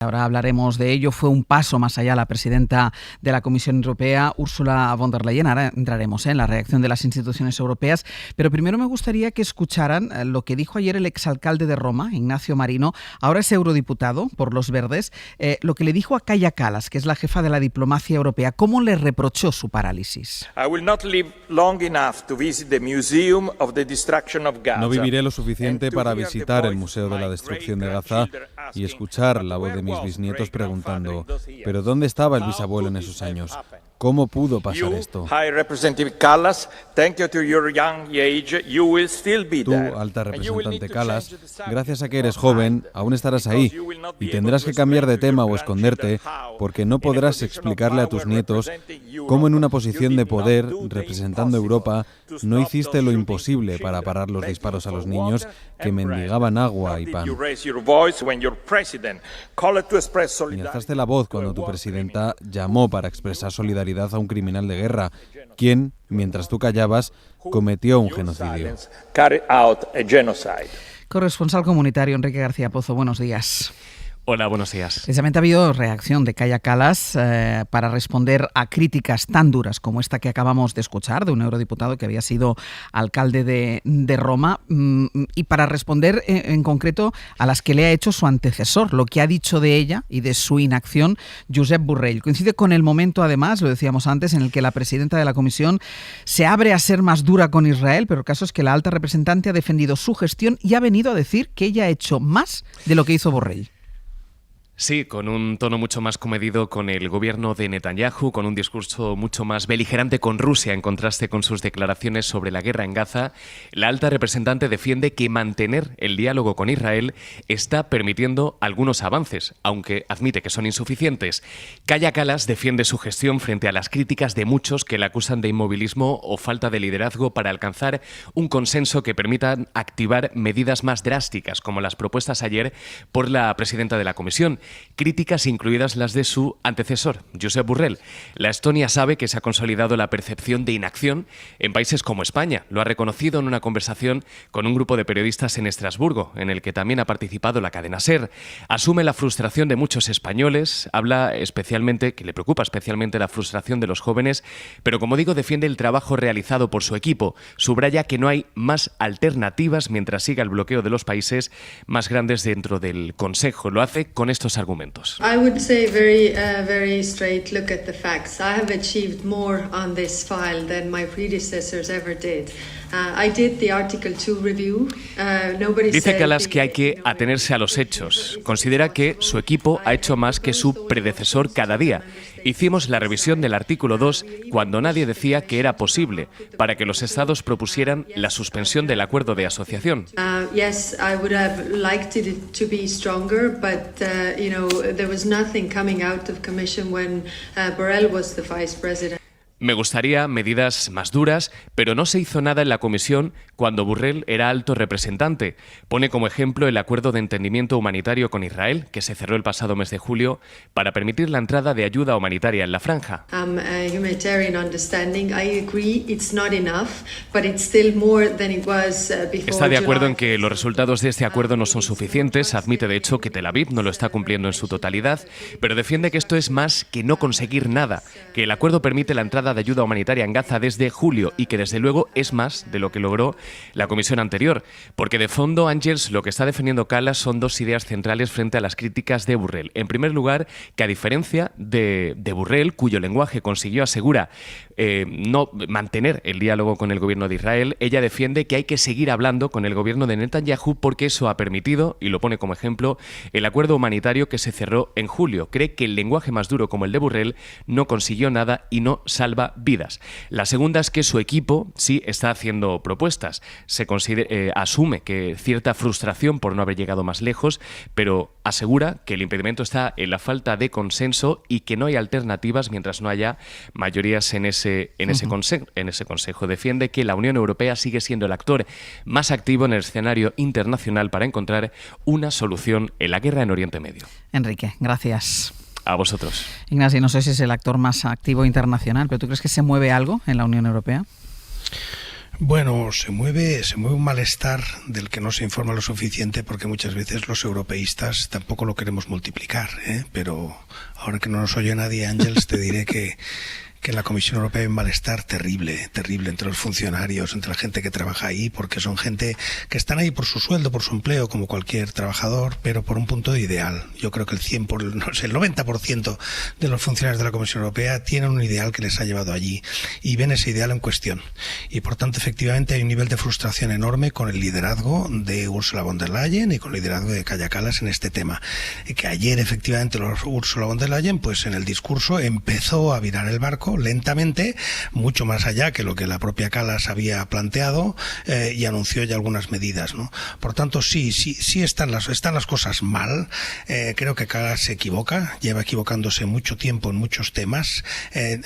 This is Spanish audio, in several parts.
Ahora hablaremos de ello. Fue un paso más allá la presidenta de la Comisión Europea, Ursula von der Leyen. Ahora entraremos en la reacción de las instituciones europeas. Pero primero me gustaría que escucharan lo que dijo ayer el exalcalde de Roma, Ignacio Marino, ahora es eurodiputado por Los Verdes, lo que le dijo a Kaja Kallas, que es la jefa de la diplomacia europea. ¿Cómo le reprochó su parálisis? No viviré lo suficiente para visitar el Museo de la Destrucción de Gaza y escuchar la voz de mis bisnietos preguntando, ¿pero dónde estaba el bisabuelo en esos años? ¿Cómo pudo pasar esto? Tú, alta representante Kallas, gracias a que eres joven, aún estarás ahí y tendrás que cambiar de tema o esconderte porque no podrás explicarle a tus nietos cómo en una posición de poder, representando Europa, no hiciste lo imposible para parar los disparos a los niños que mendigaban agua y pan. Y alzaste la voz cuando tu presidenta llamó para expresar solidaridad a un criminal de guerra, quien, mientras tú callabas, cometió un genocidio. Corresponsal comunitario Enrique García Pozo, buenos días. Hola, buenos días. Precisamente ha habido reacción de Kaja Kallas para responder a críticas tan duras como esta que acabamos de escuchar de un eurodiputado que había sido alcalde de Roma y para responder en concreto a las que le ha hecho su antecesor, lo que ha dicho de ella y de su inacción Josep Borrell. Coincide con el momento, además, lo decíamos antes, en el que la presidenta de la Comisión se abre a ser más dura con Israel, pero el caso es que la alta representante ha defendido su gestión y ha venido a decir que ella ha hecho más de lo que hizo Borrell. Sí, con un tono mucho más comedido con el gobierno de Netanyahu, con un discurso mucho más beligerante con Rusia en contraste con sus declaraciones sobre la guerra en Gaza, la alta representante defiende que mantener el diálogo con Israel está permitiendo algunos avances, aunque admite que son insuficientes. Kaja Kallas defiende su gestión frente a las críticas de muchos que la acusan de inmovilismo o falta de liderazgo para alcanzar un consenso que permita activar medidas más drásticas, como las propuestas ayer por la presidenta de la Comisión. Críticas incluidas las de su antecesor, Josep Borrell. La Estonia sabe que se ha consolidado la percepción de inacción en países como España. Lo ha reconocido en una conversación con un grupo de periodistas en Estrasburgo, en el que también ha participado la cadena SER. Asume la frustración de muchos españoles, habla especialmente, que le preocupa especialmente la frustración de los jóvenes, pero como digo, defiende el trabajo realizado por su equipo. Subraya que no hay más alternativas mientras siga el bloqueo de los países más grandes dentro del Consejo. Lo hace con estos argumentos. I would say very straight look at the facts. I have achieved more on this file than my predecessors ever did. I did the Article 2 review. Dice Kallas que hay que atenerse a los hechos. Considera que su equipo ha hecho más que su predecesor cada día. Hicimos la revisión del artículo 2 cuando nadie decía que era posible, para que los estados propusieran la suspensión del acuerdo de asociación. Yes, I would have liked it to be stronger, but there was nothing coming out of Commission when Borrell was the vice president. Me gustaría medidas más duras, pero no se hizo nada en la Comisión cuando Borrell era alto representante. Pone como ejemplo el acuerdo de entendimiento humanitario con Israel, que se cerró el pasado mes de julio, para permitir la entrada de ayuda humanitaria en la franja. Está de acuerdo en que los resultados de este acuerdo no son suficientes, admite de hecho que Tel Aviv no lo está cumpliendo en su totalidad, pero defiende que esto es más que no conseguir nada, que el acuerdo permite la entrada de ayuda humanitaria en Gaza desde julio y que desde luego es más de lo que logró la comisión anterior, porque de fondo, Ángels, lo que está defendiendo Kallas son dos ideas centrales frente a las críticas de Borrell. En primer lugar, que a diferencia de Borrell, cuyo lenguaje consiguió, asegura, no mantener el diálogo con el gobierno de Israel, ella defiende que hay que seguir hablando con el gobierno de Netanyahu porque eso ha permitido, y lo pone como ejemplo, el acuerdo humanitario que se cerró en julio. Cree que el lenguaje más duro como el de Borrell no consiguió nada y no salva vidas. La segunda es que su equipo sí está haciendo propuestas. Asume que cierta frustración por no haber llegado más lejos, pero asegura que el impedimento está en la falta de consenso y que no hay alternativas mientras no haya mayorías en ese consejo. Defiende que la Unión Europea sigue siendo el actor más activo en el escenario internacional para encontrar una solución en la guerra en Oriente Medio. Enrique, gracias. A vosotros. Ignacio, no sé si es el actor más activo internacional, pero ¿tú crees que se mueve algo en la Unión Europea? Bueno, se mueve un malestar del que no se informa lo suficiente, porque muchas veces los europeístas tampoco lo queremos multiplicar, pero ahora que no nos oye nadie, Ángels, te diré que en la Comisión Europea hay un malestar terrible entre los funcionarios, entre la gente que trabaja ahí, porque son gente que están ahí por su sueldo, por su empleo, como cualquier trabajador, pero por un punto ideal. Yo creo que el 90% de los funcionarios de la Comisión Europea tienen un ideal que les ha llevado allí y ven ese ideal en cuestión. Y por tanto, efectivamente, hay un nivel de frustración enorme con el liderazgo de Ursula von der Leyen y con el liderazgo de Kaja Kallas en este tema. Y que ayer, efectivamente, Ursula von der Leyen, pues en el discurso empezó a virar el barco lentamente, mucho más allá que lo que la propia Kallas había planteado, y anunció ya algunas medidas, ¿no? Por tanto, sí están las cosas mal. Creo que Kallas se equivoca, lleva equivocándose mucho tiempo en muchos temas,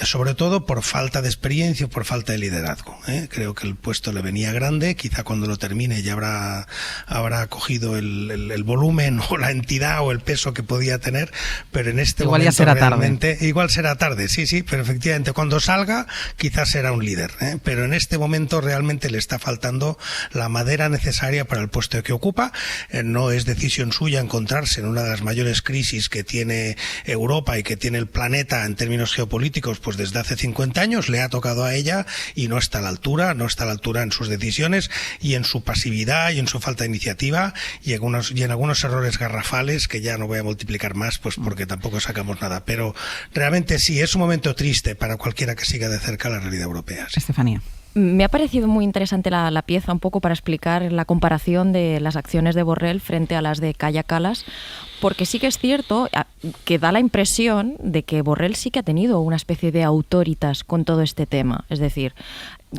sobre todo por falta de experiencia, por falta de liderazgo. Creo que el puesto le venía grande, quizá cuando lo termine ya habrá cogido el volumen o la entidad o el peso que podía tener, pero en este igual momento ya será realmente, tarde. igual será tarde, sí, pero efectivamente cuando salga quizás será un líder, pero en este momento realmente le está faltando la madera necesaria para el puesto que ocupa. No es decisión suya encontrarse en una de las mayores crisis que tiene Europa y que tiene el planeta en términos geopolíticos pues desde hace 50 años, le ha tocado a ella y no está a la altura en sus decisiones y en su pasividad y en su falta de iniciativa y en algunos errores garrafales que ya no voy a multiplicar más pues porque tampoco sacamos nada, pero realmente sí, es un momento triste para cualquiera que siga de cerca la realidad europea. Sí. Estefanía. Me ha parecido muy interesante la pieza, un poco para explicar la comparación de las acciones de Borrell frente a las de Kaja Kallas, porque sí que es cierto que da la impresión de que Borrell sí que ha tenido una especie de autoritas con todo este tema. Es decir,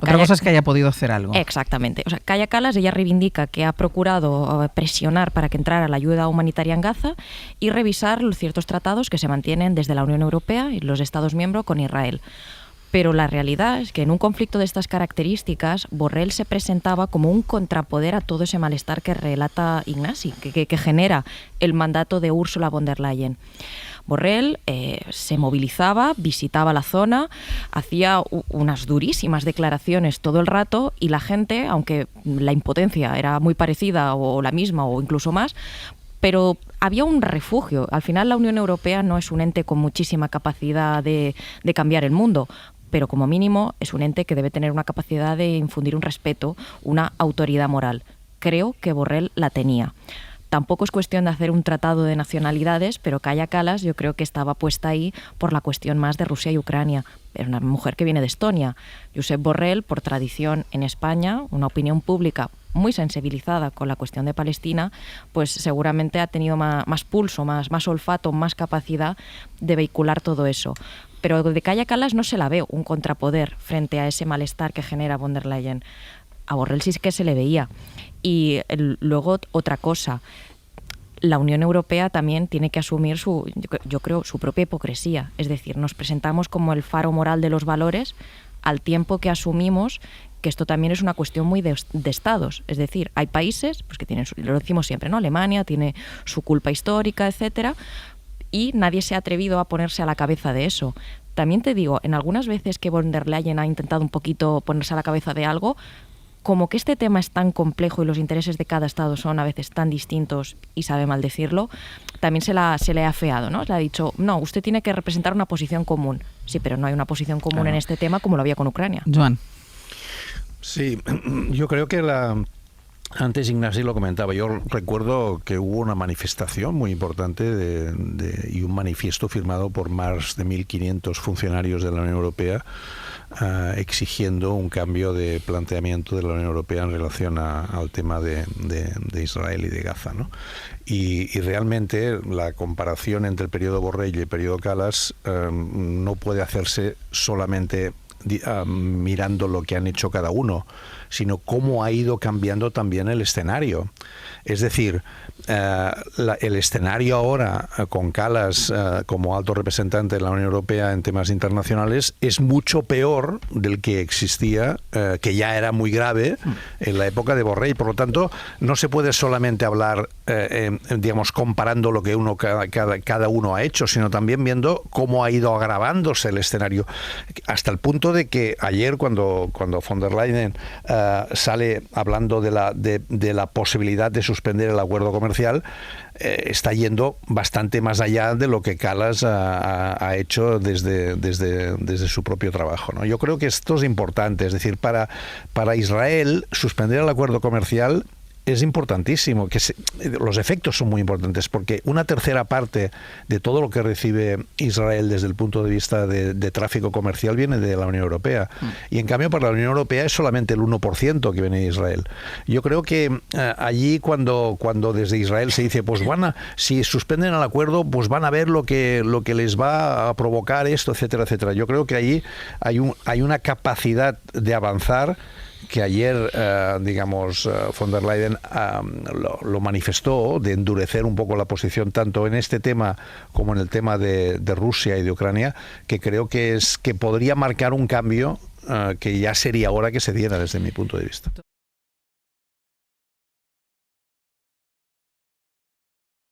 otra cosa es que haya podido hacer algo. Exactamente. O sea, Kaja Kallas, ella reivindica que ha procurado presionar para que entrara la ayuda humanitaria en Gaza y revisar los ciertos tratados que se mantienen desde la Unión Europea y los Estados miembros con Israel. Pero la realidad es que en un conflicto de estas características, Borrell se presentaba como un contrapoder a todo ese malestar que relata Ignasi, que genera el mandato de Ursula von der Leyen. Borrell se movilizaba, visitaba la zona, hacía unas durísimas declaraciones todo el rato y la gente, aunque la impotencia era muy parecida o la misma o incluso más, pero había un refugio. Al final la Unión Europea no es un ente con muchísima capacidad de cambiar el mundo, pero como mínimo es un ente que debe tener una capacidad de infundir un respeto, una autoridad moral. Creo que Borrell la tenía. Tampoco es cuestión de hacer un tratado de nacionalidades, pero Kaja Kallas yo creo que estaba puesta ahí por la cuestión más de Rusia y Ucrania. Era una mujer que viene de Estonia. Josep Borrell, por tradición en España, una opinión pública muy sensibilizada con la cuestión de Palestina, pues seguramente ha tenido más pulso, más olfato, más capacidad de vehicular todo eso. Pero de Kaja Kallas no se la ve un contrapoder frente a ese malestar que genera von der Leyen. A Borrell sí que se le veía. Y luego otra cosa, la Unión Europea también tiene que asumir yo creo, su propia hipocresía. Es decir, nos presentamos como el faro moral de los valores al tiempo que asumimos que esto también es una cuestión muy de estados. Es decir, hay países pues que tienen, lo decimos siempre, ¿no? Alemania tiene su culpa histórica, etcétera, y nadie se ha atrevido a ponerse a la cabeza de eso. También te digo, en algunas veces que von der Leyen ha intentado un poquito ponerse a la cabeza de algo, como que este tema es tan complejo y los intereses de cada estado son a veces tan distintos y sabe mal decirlo, también se le ha afeado, ¿no? Le ha dicho, no, usted tiene que representar una posición común. Sí, pero no hay una posición común en este tema como lo había con Ucrania. Joan. Sí, yo creo que antes Ignasi lo comentaba, yo recuerdo que hubo una manifestación muy importante y un manifiesto firmado por más de 1.500 funcionarios de la Unión Europea exigiendo un cambio de planteamiento de la Unión Europea en relación al tema de Israel y de Gaza, ¿no? Y realmente la comparación entre el periodo Borrell y el periodo Kallas no puede hacerse solamente mirando lo que han hecho cada uno, sino cómo ha ido cambiando también el escenario. Es decir, el escenario ahora con Kallas como alto representante de la Unión Europea en temas internacionales es mucho peor del que existía, que ya era muy grave en la época de Borrell. Por lo tanto, no se puede solamente hablar, digamos, comparando lo que cada uno ha hecho, sino también viendo cómo ha ido agravándose el escenario, hasta el punto de que ayer cuando von der Leyen sale hablando de la posibilidad de suspender el acuerdo comercial, está yendo bastante más allá de lo que Kallas ha hecho desde su propio trabajo, ¿no? Yo creo que esto es importante, es decir, para Israel suspender el acuerdo comercial es importantísimo, los efectos son muy importantes, porque una tercera parte de todo lo que recibe Israel desde el punto de vista de tráfico comercial viene de la Unión Europea. Y en cambio para la Unión Europea es solamente el 1% que viene de Israel. Yo creo que allí cuando desde Israel se dice, pues si suspenden el acuerdo, pues van a ver lo que les va a provocar esto, etcétera, etcétera. Yo creo que allí hay una capacidad de avanzar que ayer, von der Leyen lo manifestó, de endurecer un poco la posición tanto en este tema como en el tema de Rusia y de Ucrania, que creo que podría marcar un cambio que ya sería hora que se diera desde mi punto de vista.